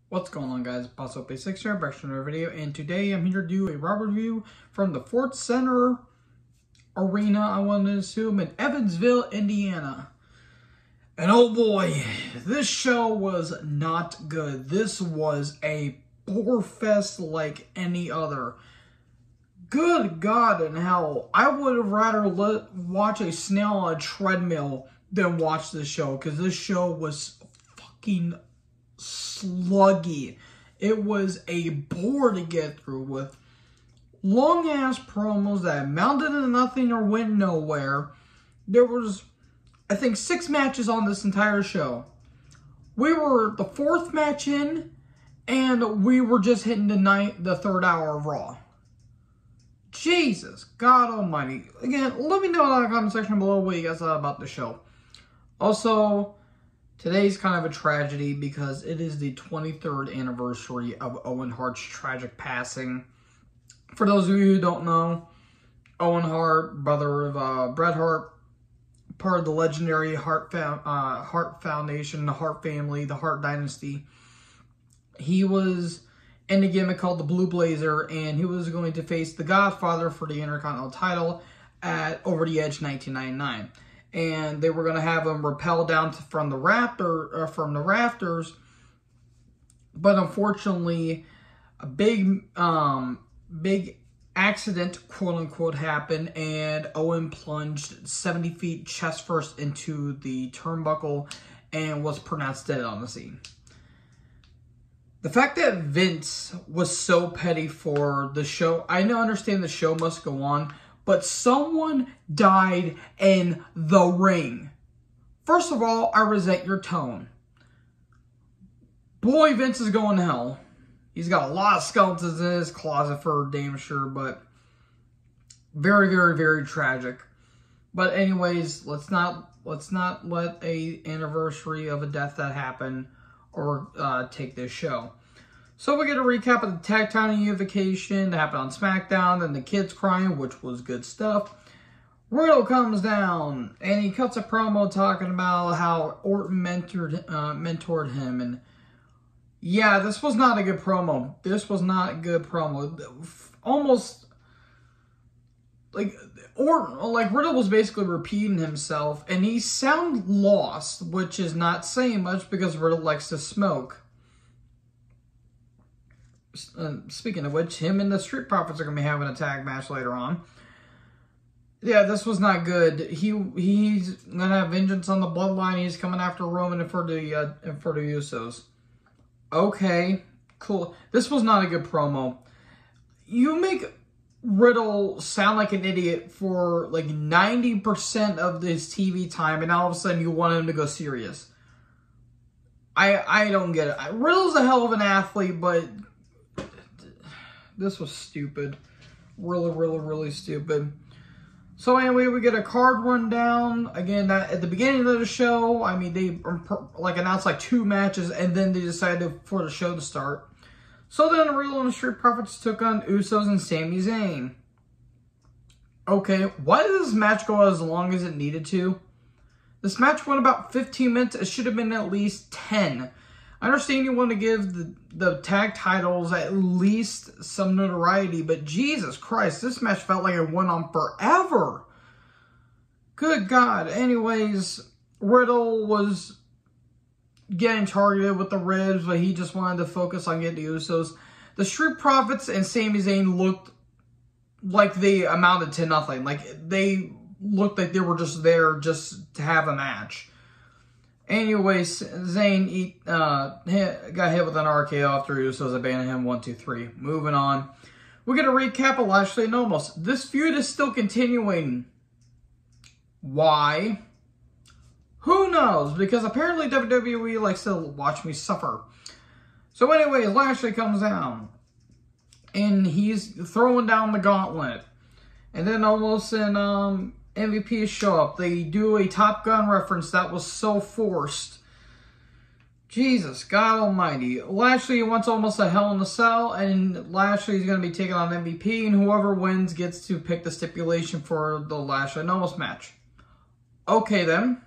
What's going on, guys? Boss Up 6 here, back to another video, and today I'm here to do a Raw review from the Ford Center Arena, I want to assume, in Evansville, Indiana. And oh boy, this show was not good. This was a bore fest like any other. Good God in hell, I would have rather watch a snail on a treadmill than watch this show, because this show was fucking sluggy. It was a bore to get through with long ass promos that amounted to nothing or went nowhere. There was, I think, 6 matches on this entire show. We were the 4th match in, and we were just hitting the 3rd hour of Raw. Jesus God Almighty! Again, let me know in the comment section below what you guys thought about the show. Also, today's kind of a tragedy because it is the 23rd anniversary of Owen Hart's tragic passing. For those of you who don't know, Owen Hart, brother of Bret Hart, part of the legendary Hart Foundation, the Hart family, the Hart dynasty. He was in a gimmick called the Blue Blazer, and he was going to face the Godfather for the Intercontinental title at Over the Edge 1999. And they were going to have him rappel down from the rafters, but unfortunately, a big accident, quote unquote, happened, and Owen plunged 70 feet chest first into the turnbuckle and was pronounced dead on the scene. The fact that Vince was so petty for the show, I understand the show must go on, but someone died in the ring. First of all, I resent your tone. Boy, Vince is going to hell. He's got a lot of skeletons in his closet for damn sure, but very, very, very tragic. But anyways, let's not let a anniversary of a death that happened or take this show. So we get a recap of the tag title unification that happened on SmackDown, and the kids crying, which was good stuff. Riddle comes down, and he cuts a promo talking about how Orton mentored him. And yeah, this was not a good promo. This was not a good promo. Almost like Riddle was basically repeating himself, and he sounded lost, which is not saying much because Riddle likes to smoke. Speaking of which, him and the Street Profits are going to be having a tag match later on. Yeah, this was not good. He's going to have vengeance on the bloodline. He's coming after Roman and for the Usos. Okay, cool. This was not a good promo. You make Riddle sound like an idiot for like 90% of his TV time, and all of a sudden you want him to go serious. I don't get it. Riddle's a hell of an athlete, but this was stupid. Really, really, really stupid. So anyway, we get a card rundown. Again, at the beginning of the show, I mean, they announced like 2 matches, and then they decided for the show to start. So then Riddle and the Street Profits took on Usos and Sami Zayn. Okay, why did this match go as long as it needed to? This match went about 15 minutes. It should have been at least 10. I understand you want to give the tag titles at least some notoriety, but Jesus Christ, this match felt like it went on forever. Good God. Anyways, Riddle was getting targeted with the ribs, but he just wanted to focus on getting the Usos. The Street Profits and Sami Zayn looked like they amounted to nothing. Like, they looked like they were just there just to have a match. Anyways, Zayn got hit with an RKO after Usos abandoned him. 1, 2, 3. Moving on. We get a recap of Lashley and Omos. This feud is still continuing. Why? Who knows? Because apparently WWE likes to watch me suffer. So anyways, Lashley comes down, and he's throwing down the gauntlet. And then Omos and MVP show up. They do a Top Gun reference that was so forced. Jesus God Almighty. Lashley wants almost a Hell in a Cell, and Lashley's going to be taking on MVP, and whoever wins gets to pick the stipulation for the Lashley and Omos match. Okay then.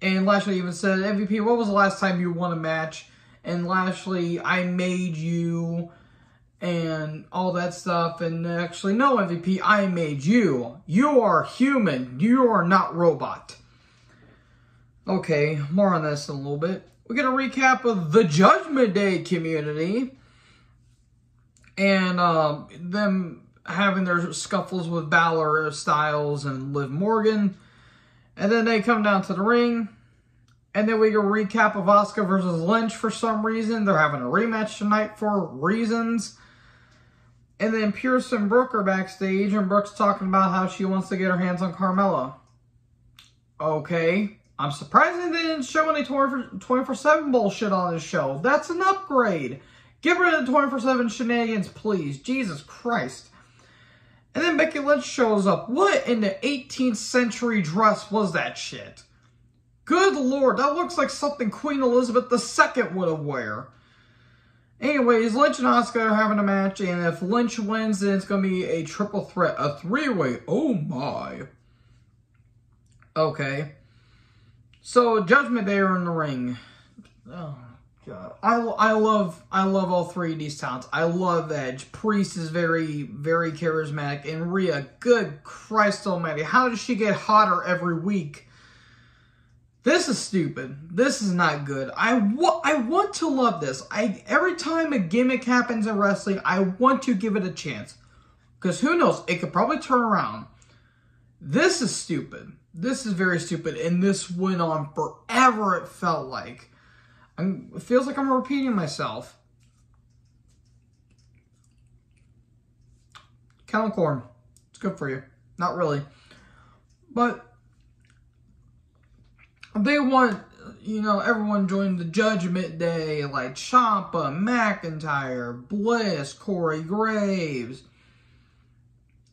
And Lashley even said, MVP, what was the last time you won a match? and Lashley, I made you, and all that stuff. And actually, no, MVP, I made you. You are human. You are not robot. Okay, more on this in a little bit. We're going to recap of the Judgment Day community. And them having their scuffles with Balor, Styles, and Liv Morgan. And then they come down to the ring. And then we get a recap of Asuka versus Lynch for some reason. They're having a rematch tonight for reasons. And then Pierce and Brooke are backstage. And Brooke's talking about how she wants to get her hands on Carmella. Okay. I'm surprised they didn't show any 24/7 bullshit on this show. That's an upgrade. Get rid of the 24/7 shenanigans, please. Jesus Christ. And then Becky Lynch shows up. What in the 18th century dress was that shit? Good Lord, that looks like something Queen Elizabeth II would have wear. Anyways, Lynch and Asuka are having a match, and if Lynch wins, then it's going to be a triple threat. A three-way. Oh my. Okay. So, Judgment Day are in the ring. Oh. God. I love all three of these talents. I love Edge. Priest is very, very charismatic. And Rhea, good Christ almighty. How does she get hotter every week? This is stupid. This is not good. I want to love this. Every time a gimmick happens in wrestling, I want to give it a chance. Because who knows? It could probably turn around. This is stupid. This is very stupid. And this went on forever, it felt like. It feels like I'm repeating myself. Kettle corn. It's good for you. Not really. But they want, everyone joined the Judgment Day. Like Ciampa, McIntyre, Bliss, Corey Graves,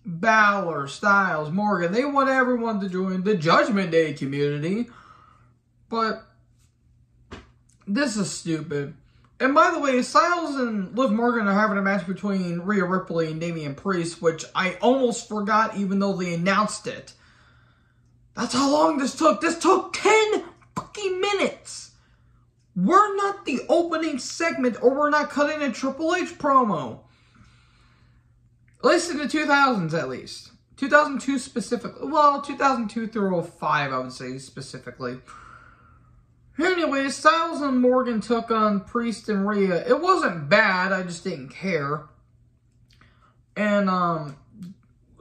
Balor, Styles, Morgan. They want everyone to join the Judgment Day community. But this is stupid. And by the way, Styles and Liv Morgan are having a match between Rhea Ripley and Damian Priest, which I almost forgot even though they announced it. That's how long this took. This took 10 fucking minutes. We're not the opening segment, or we're not cutting a Triple H promo. At least in the 2000s, at least. 2002 specifically. Well, 2002 through 05, I would say specifically. Anyway, Styles and Morgan took on Priest and Rhea. It wasn't bad, I just didn't care. And,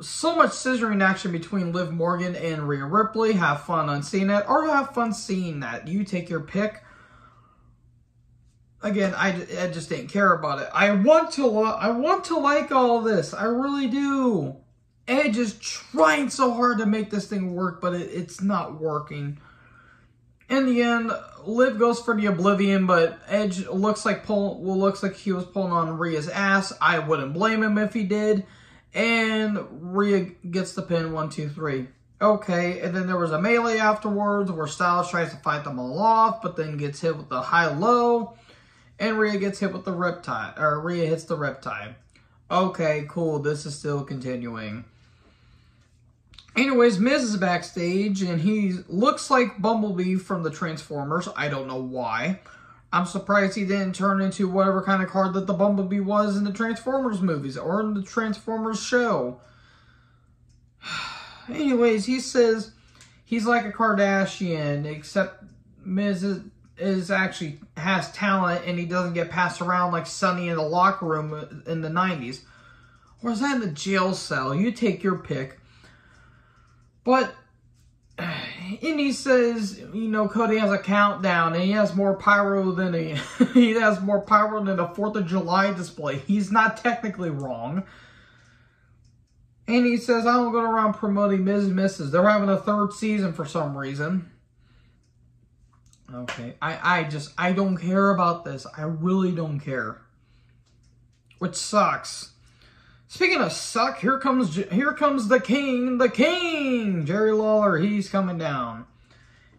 so much scissoring action between Liv Morgan and Rhea Ripley. Have fun on seeing that, or have fun seeing that. You take your pick. Again, I just didn't care about it. I want to like all this. I really do. Edge is trying so hard to make this thing work, but it's not working. In the end, Liv goes for the Oblivion, but Edge looks like he was pulling on Rhea's ass. I wouldn't blame him if he did. And Rhea gets the pin, 1, 2, 3. Okay, and then there was a melee afterwards where Styles tries to fight them all off, but then gets hit with the high-low. And Rhea gets hit with the Riptide, or Rhea hits the Riptide. Okay, cool, this is still continuing. Anyways, Miz is backstage, and he looks like Bumblebee from the Transformers. I don't know why. I'm surprised he didn't turn into whatever kind of card that the Bumblebee was in the Transformers movies, or in the Transformers show. Anyways, he says he's like a Kardashian, except Miz is actually has talent, and he doesn't get passed around like Sonny in the locker room in the 90s. Or is that in the jail cell? You take your pick. But, and he says, Cody has a countdown, and he has more pyro than he has more pyro than a 4th of July display. He's not technically wrong. And he says, I don't go around promoting Ms. and Mrs. They're having a 3rd season for some reason. Okay, I don't care about this. I really don't care. Which sucks. Speaking of suck, here comes the king, Jerry Lawler, he's coming down.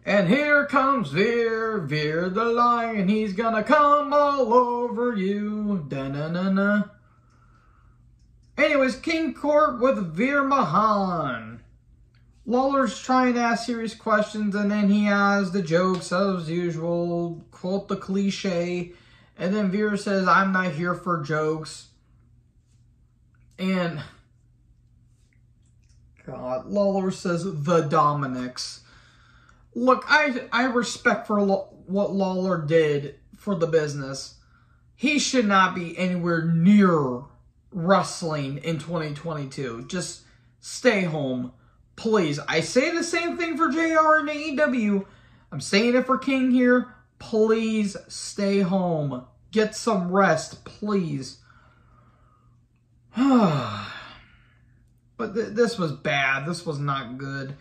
And here comes Veer the lion, he's gonna come all over you, da-na-na-na. Anyways, King Court with Veer Mahan. Lawler's trying to ask serious questions, and then he has the jokes as usual, quote the cliche, And then Veer says, I'm not here for jokes. And God, Lawler says, the Dominics. Look, I respect for what Lawler did for the business. He should not be anywhere near wrestling in 2022. Just stay home, please. I say the same thing for JR and AEW. I'm saying it for King here. Please stay home. Get some rest, please. But this was bad. This was not good.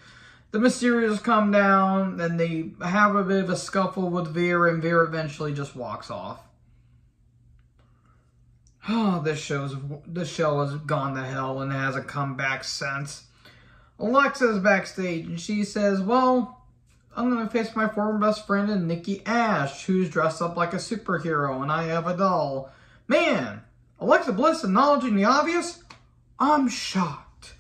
The Mysterios come down, and they have a bit of a scuffle with Veer, and Veer eventually just walks off. Oh, this show has gone to hell and hasn't come back since. Alexa's backstage, and she says, well, I'm going to face my former best friend and Nikki Ash, who's dressed up like a superhero, and I have a doll. Man, Alexa Bliss acknowledging the obvious? I'm shocked.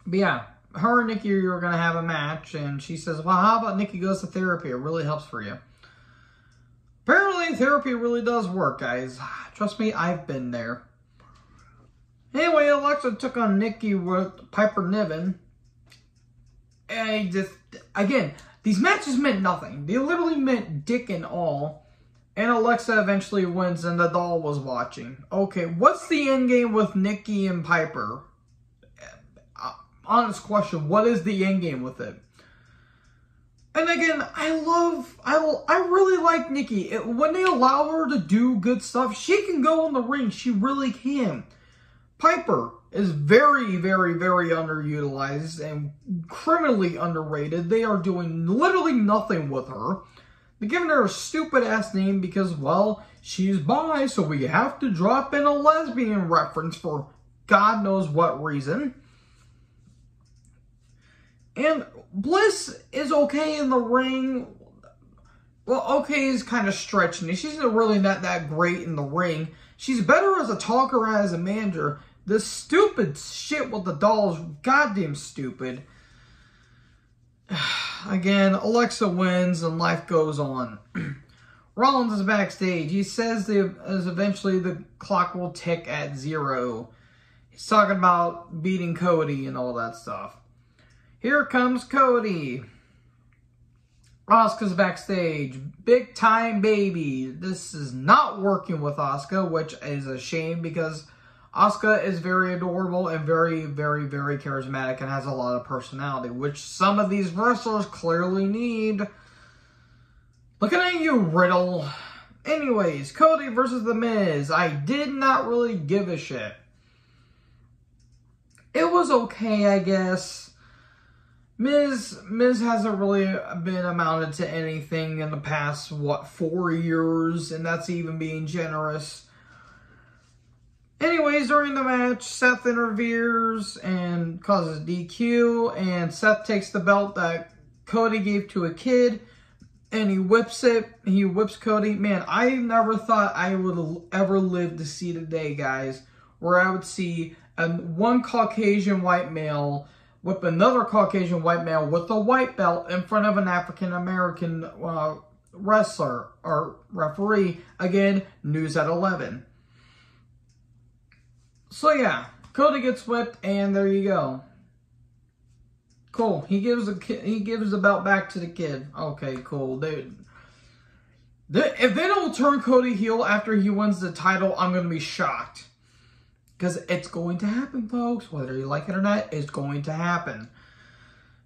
But yeah, her and Nikki are going to have a match, and she says, well, how about Nikki goes to therapy? It really helps for you. Apparently, therapy really does work, guys. Trust me, I've been there. Anyway, Alexa took on Nikki with Piper Niven. And again, these matches meant nothing. They literally meant dick and all. And Alexa eventually wins, and the doll was watching. Okay, what's the end game with Nikki and Piper? Honest question, what is the end game with it? And again, I really like Nikki. When they allow her to do good stuff, she can go in the ring. She really can. Piper is very, very, very underutilized and criminally underrated. They are doing literally nothing with her. They're giving her a stupid-ass name because, well, she's bi, so we have to drop in a lesbian reference for God knows what reason. And Bliss is okay in the ring. Well, okay is kind of stretching it. She's really not that great in the ring. She's better as a talker as a manager. This stupid shit with the doll is goddamn stupid. Again, Alexa wins and life goes on. Rollins is backstage. He says eventually the clock will tick at 0. He's talking about beating Cody and all that stuff. Here comes Cody. Asuka's backstage. Big time baby. This is not working with Asuka, which is a shame because Asuka is very adorable and very, very, very charismatic and has a lot of personality, which some of these wrestlers clearly need. Looking at you, Riddle. Anyways, Cody versus The Miz. I did not really give a shit. It was okay, I guess. Miz hasn't really been amounted to anything in the past, 4 years, and that's even being generous. Anyways, during the match, Seth interferes and causes DQ, and Seth takes the belt that Cody gave to a kid, and he whips it. He whips Cody. Man, I never thought I would ever live to see the day, guys, where I would see one Caucasian white male whip another Caucasian white male with a white belt in front of an African-American wrestler or referee. Again, news at 11. So yeah, Cody gets whipped, and there you go. Cool. He gives the belt back to the kid. Okay, cool. If they don't turn Cody heel after he wins the title, I'm gonna be shocked. Because it's going to happen, folks. Whether you like it or not, it's going to happen.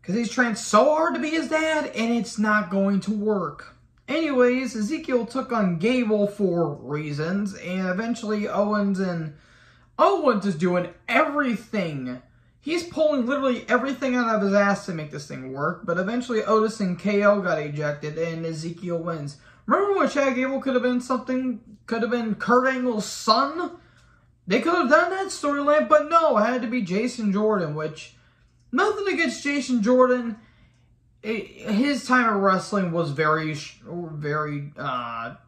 Because he's trained so hard to be his dad, and it's not going to work. Anyways, Ezekiel took on Gable for reasons, and eventually Owens is doing everything. He's pulling literally everything out of his ass to make this thing work, but eventually Otis and KO got ejected, and Ezekiel wins. Remember when Chad Gable could have been Kurt Angle's son? They could have done that storyline, but no, it had to be Jason Jordan, which, nothing against Jason Jordan. His time of wrestling was very, very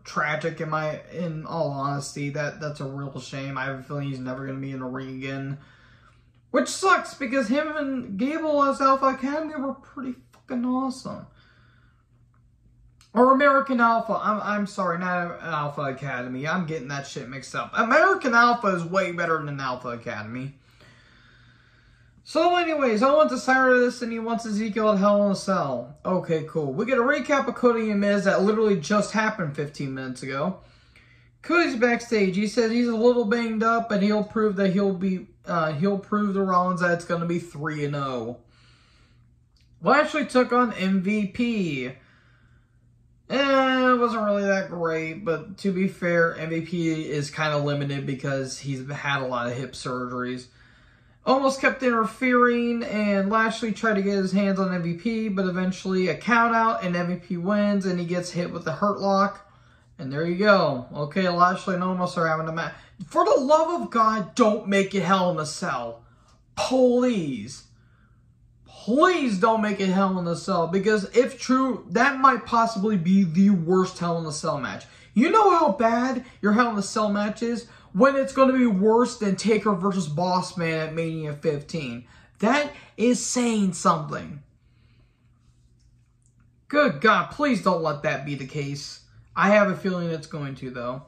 tragic in all honesty. That's a real shame. I have a feeling he's never going to be in the ring again. Which sucks, because him and Gable as Alpha Academy were pretty fucking awesome. Or American Alpha. I'm sorry, not Alpha Academy. I'm getting that shit mixed up. American Alpha is way better than Alpha Academy. So anyways, Owen decided this and he wants Ezekiel at Hell in a Cell. Okay, cool. We get a recap of Cody and Miz that literally just happened 15 minutes ago. Cody's backstage. He says he's a little banged up and he'll prove that he'll prove to Rollins that it's going to be 3-0. Lashley took on MVP. It wasn't really that great, but to be fair, MVP is kind of limited because he's had a lot of hip surgeries. Almost kept interfering, and Lashley tried to get his hands on MVP, but eventually a count out, and MVP wins, and he gets hit with the Hurt Lock. And there you go. Okay, Lashley and Omos are having a match. For the love of God, don't make it Hell in a Cell. Please. Please don't make it Hell in a Cell, because if true, that might possibly be the worst Hell in a Cell match. You know how bad your Hell in a Cell match is when it's going to be worse than Taker versus Boss Man at Mania 15. That is saying something. Good God, please don't let that be the case. I have a feeling it's going to, though.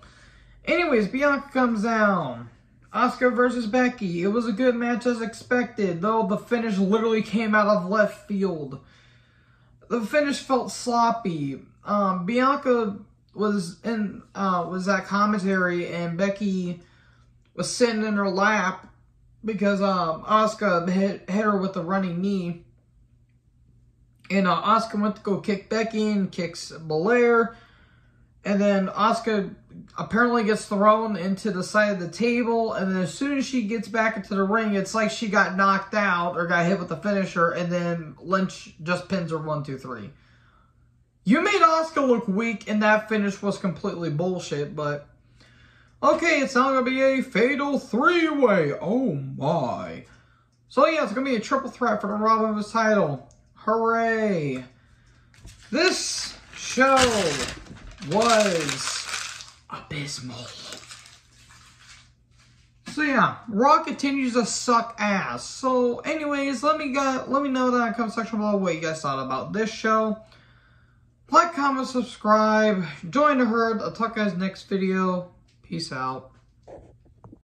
Anyways, Bianca comes down. Asuka versus Becky. It was a good match as expected, though the finish literally came out of left field. The finish felt sloppy. Bianca was at commentary, and Becky was sitting in her lap because Asuka hit her with a running knee. And Asuka went to go kick Becky and kicks Belair. And then Asuka apparently gets thrown into the side of the table. And then as soon as she gets back into the ring, it's like she got knocked out or got hit with the finisher. And then Lynch just pins her 1, 2, 3. You made Asuka look weak, and that finish was completely bullshit. But okay, it's now going to be a fatal 3-way. Oh my. So yeah, it's going to be a triple threat for the Raw Women's title. Hooray. This show was abysmal. So yeah, Raw continues to suck ass. So anyways, let me know down in the comment section below what you guys thought about this show. Like, comment, subscribe, join the herd. I'll talk to you guys next video. Peace out.